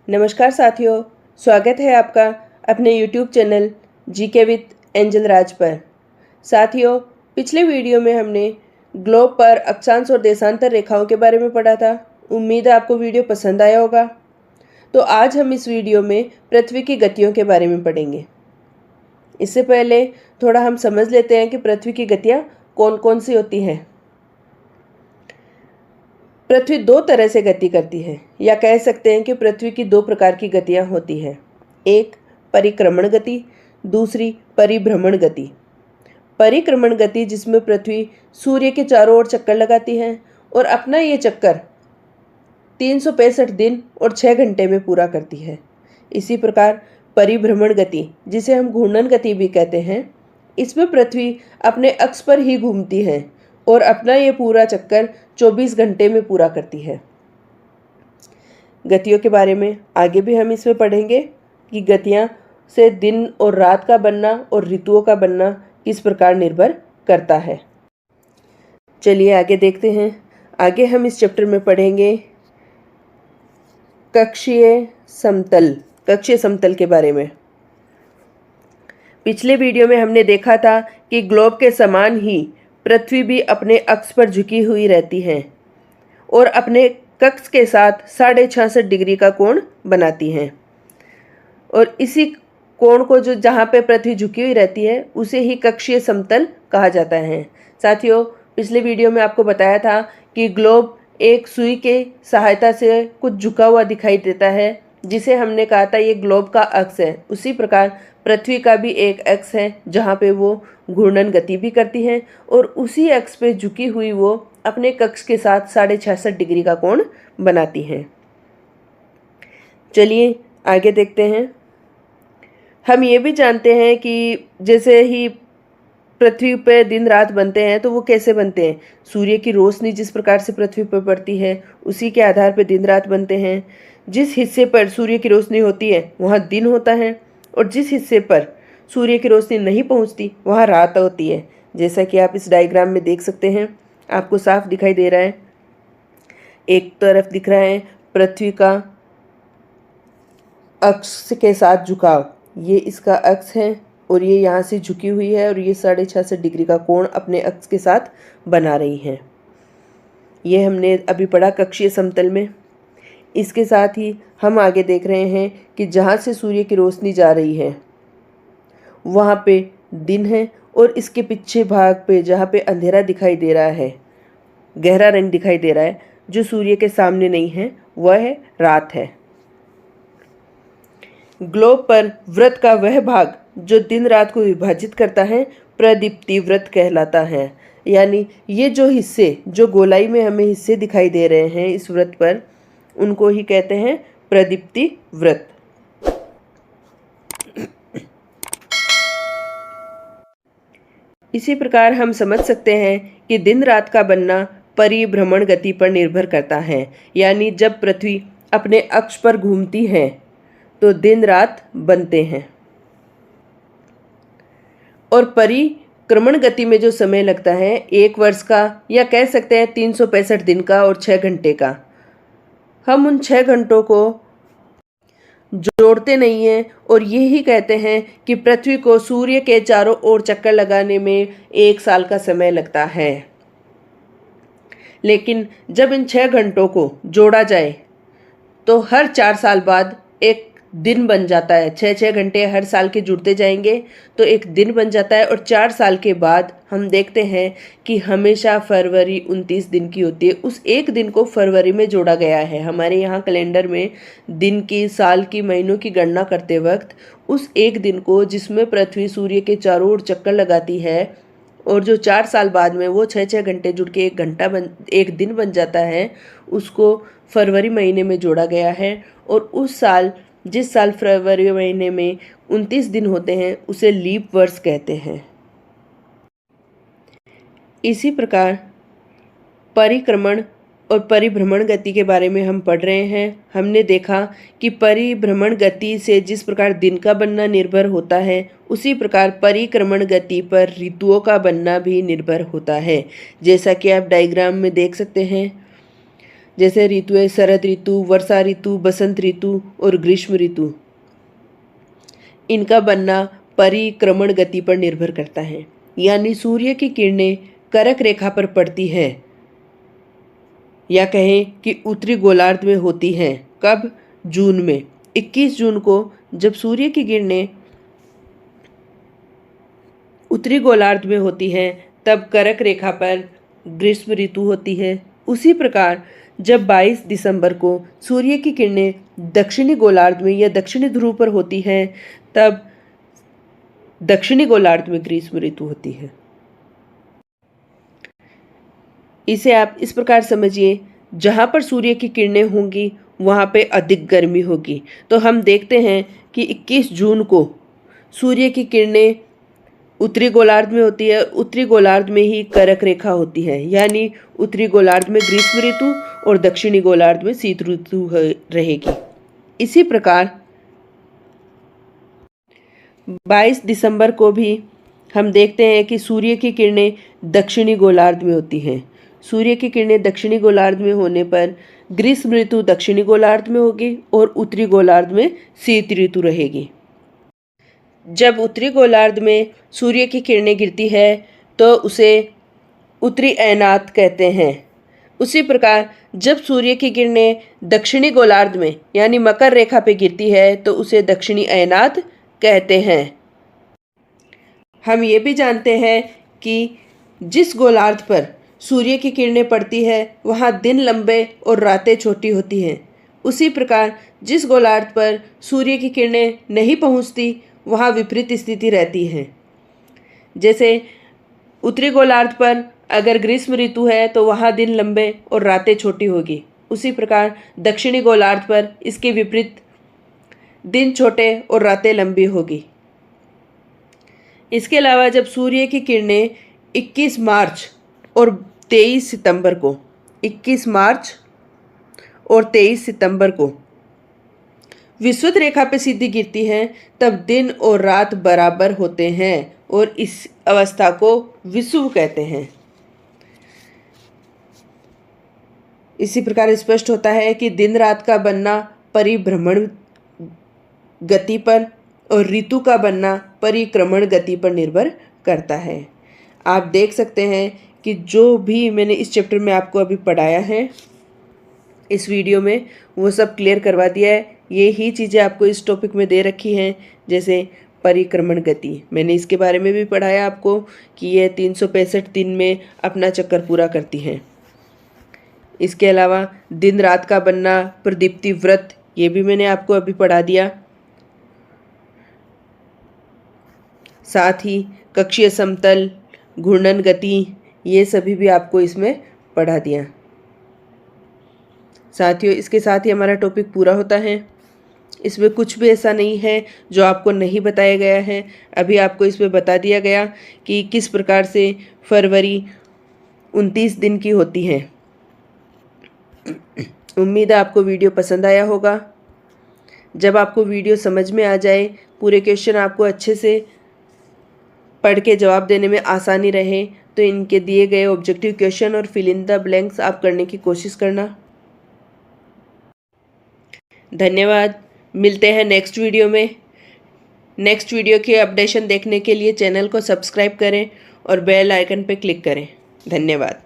नमस्कार साथियों, स्वागत है आपका अपने YouTube channel GK with Angel Raj पर। साथियों, पिछले वीडियो में हमने ग्लोब पर अक्षांश और देशांतर रेखाओं के बारे में पढ़ा था। उम्मीद है आपको वीडियो पसंद आया होगा। तो आज हम इस वीडियो में पृथ्वी की गतियों के बारे में पढ़ेंगे। इससे पहले थोड़ा हम समझ लेते हैं कि पृथ्वी की गतियाँ कौन कौन सी होती हैं। पृथ्वी दो तरह से गति करती है, या कह सकते हैं कि पृथ्वी की दो प्रकार की गतियां होती हैं। एक परिक्रमण गति, दूसरी परिभ्रमण गति। परिक्रमण गति जिसमें पृथ्वी सूर्य के चारों ओर चक्कर लगाती है और अपना ये चक्कर 365 दिन और 6 घंटे में पूरा करती है। इसी प्रकार परिभ्रमण गति, जिसे हम घूर्णन गति भी कहते हैं, इसमें पृथ्वी अपने अक्ष पर ही घूमती है और अपना ये पूरा चक्कर 24 घंटे में पूरा करती है। गतियों के बारे में आगे भी हम इसमें पढ़ेंगे कि गतियां से दिन और रात का बनना और ऋतुओं का बनना किस प्रकार निर्भर करता है। चलिए आगे देखते हैं। आगे हम इस चैप्टर में पढ़ेंगे कक्षीय समतल के बारे में। पिछले वीडियो में हमने देखा था कि ग्लोब के समान ही पृथ्वी भी अपने अक्ष पर झुकी हुई रहती है और अपने कक्ष के साथ 66.5 डिग्री का कोण बनाती है, और इसी कोण को जो जहाँ पे पृथ्वी झुकी हुई रहती है उसे ही कक्षीय समतल कहा जाता है। साथियों, पिछले वीडियो में आपको बताया था कि ग्लोब एक सुई के सहायता से कुछ झुका हुआ दिखाई देता है, जिसे हमने कहा था ये ग्लोब का अक्ष है। उसी प्रकार पृथ्वी का भी एक अक्ष है जहाँ पे वो घूर्णन गति भी करती है, और उसी अक्ष पे झुकी हुई वो अपने कक्ष के साथ 66.5 डिग्री का कोण बनाती है। चलिए आगे देखते हैं। हम ये भी जानते हैं कि जैसे ही पृथ्वी पे दिन रात बनते हैं तो वो कैसे बनते हैं। सूर्य की रोशनी जिस प्रकार से पृथ्वी पर पड़ती है उसी के आधार पर दिन रात बनते हैं। जिस हिस्से पर सूर्य की रोशनी होती है वहाँ दिन होता है, और जिस हिस्से पर सूर्य की रोशनी नहीं पहुँचती वहाँ रात होती है। जैसा कि आप इस डायग्राम में देख सकते हैं, आपको साफ दिखाई दे रहा है। एक तरफ दिख रहा है पृथ्वी का अक्ष के साथ झुकाव, ये इसका अक्ष है और ये यहाँ से झुकी हुई है और ये 66.5 डिग्री का कोण अपने अक्ष के साथ बना रही है। ये हमने अभी पढ़ा कक्षीय समतल में। इसके साथ ही हम आगे देख रहे हैं कि जहाँ से सूर्य की रोशनी जा रही है वहाँ पे दिन है, और इसके पीछे भाग पे जहाँ पे अंधेरा दिखाई दे रहा है, गहरा रंग दिखाई दे रहा है, जो सूर्य के सामने नहीं है, वह है रात है। ग्लोब पर वृत्त का वह भाग जो दिन रात को विभाजित करता है प्रदीप्ति वृत्त कहलाता है। यानी ये जो हिस्से, जो गोलाई में हमें हिस्से दिखाई दे रहे हैं इस वृत्त पर, उनको ही कहते हैं प्रदीप्ति वृत्त। इसी प्रकार हम समझ सकते हैं कि दिन रात का बनना परिभ्रमण गति पर निर्भर करता है। यानी जब पृथ्वी अपने अक्ष पर घूमती है तो दिन रात बनते हैं, और परिक्रमण गति में जो समय लगता है 1 वर्ष का, या कह सकते हैं 365 दिन का और 6 घंटे का। हम उन 6 घंटों को जोड़ते नहीं हैं और यही कहते हैं कि पृथ्वी को सूर्य के चारों ओर चक्कर लगाने में 1 साल का समय लगता है। लेकिन जब इन 6 घंटों को जोड़ा जाए तो हर 4 साल बाद एक दिन बन जाता है। 6 घंटे हर साल के जुड़ते जाएंगे तो एक दिन बन जाता है, और 4 साल के बाद हम देखते हैं कि हमेशा फरवरी 29 दिन की होती है। उस एक दिन को फरवरी में जोड़ा गया है। हमारे यहाँ कैलेंडर में दिन की, साल की, महीनों की गणना करते वक्त उस एक दिन को, जिसमें पृथ्वी सूर्य के चारों ओर चक्कर लगाती है और जो 4 साल बाद में वो 6 घंटे जुड़ के एक दिन बन जाता है, उसको फरवरी महीने में जोड़ा गया है। और उस साल, जिस साल फरवरी महीने में 29 दिन होते हैं, उसे लीप वर्ष कहते हैं। इसी प्रकार परिक्रमण और परिभ्रमण गति के बारे में हम पढ़ रहे हैं। हमने देखा कि परिभ्रमण गति से जिस प्रकार दिन का बनना निर्भर होता है, उसी प्रकार परिक्रमण गति पर ऋतुओं का बनना भी निर्भर होता है। जैसा कि आप डायग्राम में देख सकते हैं, जैसे ऋतु है शरद ऋतु, वर्षा ऋतु, बसंत ऋतु और ग्रीष्म ऋतु। इनका बनना परिक्रमण गति पर निर्भर करता है, यानी सूर्य की किरणें कर्क रेखा पर पड़ती है या कहें कि उत्तरी गोलार्ध में होती हैं। कब? जून में। 21 जून को जब सूर्य की किरणें उत्तरी गोलार्ध में होती हैं तब कर्क रेखा पर ग्रीष्म ऋतु होती है। उसी प्रकार जब 22 दिसंबर को सूर्य की किरणें दक्षिणी गोलार्ध में या दक्षिणी ध्रुव पर होती हैं तब दक्षिणी गोलार्ध में ग्रीष्म ऋतु होती है। इसे आप इस प्रकार समझिए, जहाँ पर सूर्य की किरणें होंगी वहाँ पे अधिक गर्मी होगी। तो हम देखते हैं कि 21 जून को सूर्य की किरणें उत्तरी गोलार्ध में होती है, उत्तरी गोलार्ध में ही कर्क रेखा होती है, यानी उत्तरी गोलार्ध में ग्रीष्म ऋतु और दक्षिणी गोलार्ध में शीत ऋतु रहेगी। इसी प्रकार 22 दिसंबर को भी हम देखते हैं कि सूर्य की किरणें दक्षिणी गोलार्ध में होती हैं। सूर्य की किरणें दक्षिणी गोलार्ध में होने पर ग्रीष्म ऋतु दक्षिणी गोलार्ध में होगी और उत्तरी गोलार्ध में शीत ऋतु रहेगी। जब उत्तरी गोलार्ध में सूर्य की किरणें गिरती है तो उसे उत्तरी अयनात कहते हैं। उसी प्रकार जब सूर्य की किरणें दक्षिणी गोलार्ध में यानी मकर रेखा पे गिरती है तो उसे दक्षिणी अयनात कहते हैं। हम ये भी जानते हैं कि जिस गोलार्ध पर सूर्य की किरणें पड़ती है वहाँ दिन लंबे और रातें छोटी होती हैं। उसी प्रकार जिस गोलार्ध पर सूर्य की किरणें नहीं पहुँचती वहाँ विपरीत स्थिति रहती है। जैसे उत्तरी गोलार्ध पर अगर ग्रीष्म ऋतु है तो वहाँ दिन लंबे और रातें छोटी होगी। उसी प्रकार दक्षिणी गोलार्ध पर इसके विपरीत दिन छोटे और रातें लंबी होगी। इसके अलावा जब सूर्य की किरणें 21 मार्च और 23 सितंबर को 21 मार्च और 23 सितंबर को विषुवत रेखा पे सीधी गिरती हैं तब दिन और रात बराबर होते हैं और इस अवस्था को विषुव कहते हैं। इसी प्रकार स्पष्ट होता है कि दिन रात का बनना परिभ्रमण गति पर और ऋतु का बनना परिक्रमण गति पर निर्भर करता है। आप देख सकते हैं कि जो भी मैंने इस चैप्टर में आपको अभी पढ़ाया है इस वीडियो में वो सब क्लियर करवा दिया है। ये ही चीज़ें आपको इस टॉपिक में दे रखी हैं, जैसे परिक्रमण गति मैंने इसके बारे में भी पढ़ाया आपको कि ये 365 दिन में अपना चक्कर पूरा करती हैं। इसके अलावा दिन रात का बनना, प्रदीप्ति व्रत, ये भी मैंने आपको अभी पढ़ा दिया। साथ ही कक्षीय समतल, घूर्णन गति, ये सभी भी आपको इसमें पढ़ा दिया। साथियों, इसके साथ ही हमारा टॉपिक पूरा होता है। इसमें कुछ भी ऐसा नहीं है जो आपको नहीं बताया गया है। अभी आपको इसमें बता दिया गया कि किस प्रकार से फरवरी 29 दिन की होती है। उम्मीद है आपको वीडियो पसंद आया होगा। जब आपको वीडियो समझ में आ जाए, पूरे क्वेश्चन आपको अच्छे से पढ़ के जवाब देने में आसानी रहे, तो इनके दिए गए ऑब्जेक्टिव क्वेश्चन और फिल इन द ब्लैंक्स आप करने की कोशिश करना। धन्यवाद। मिलते हैं नेक्स्ट वीडियो में। नेक्स्ट वीडियो की अपडेशन देखने के लिए चैनल को सब्सक्राइब करें और बेल आइकन पर क्लिक करें। धन्यवाद।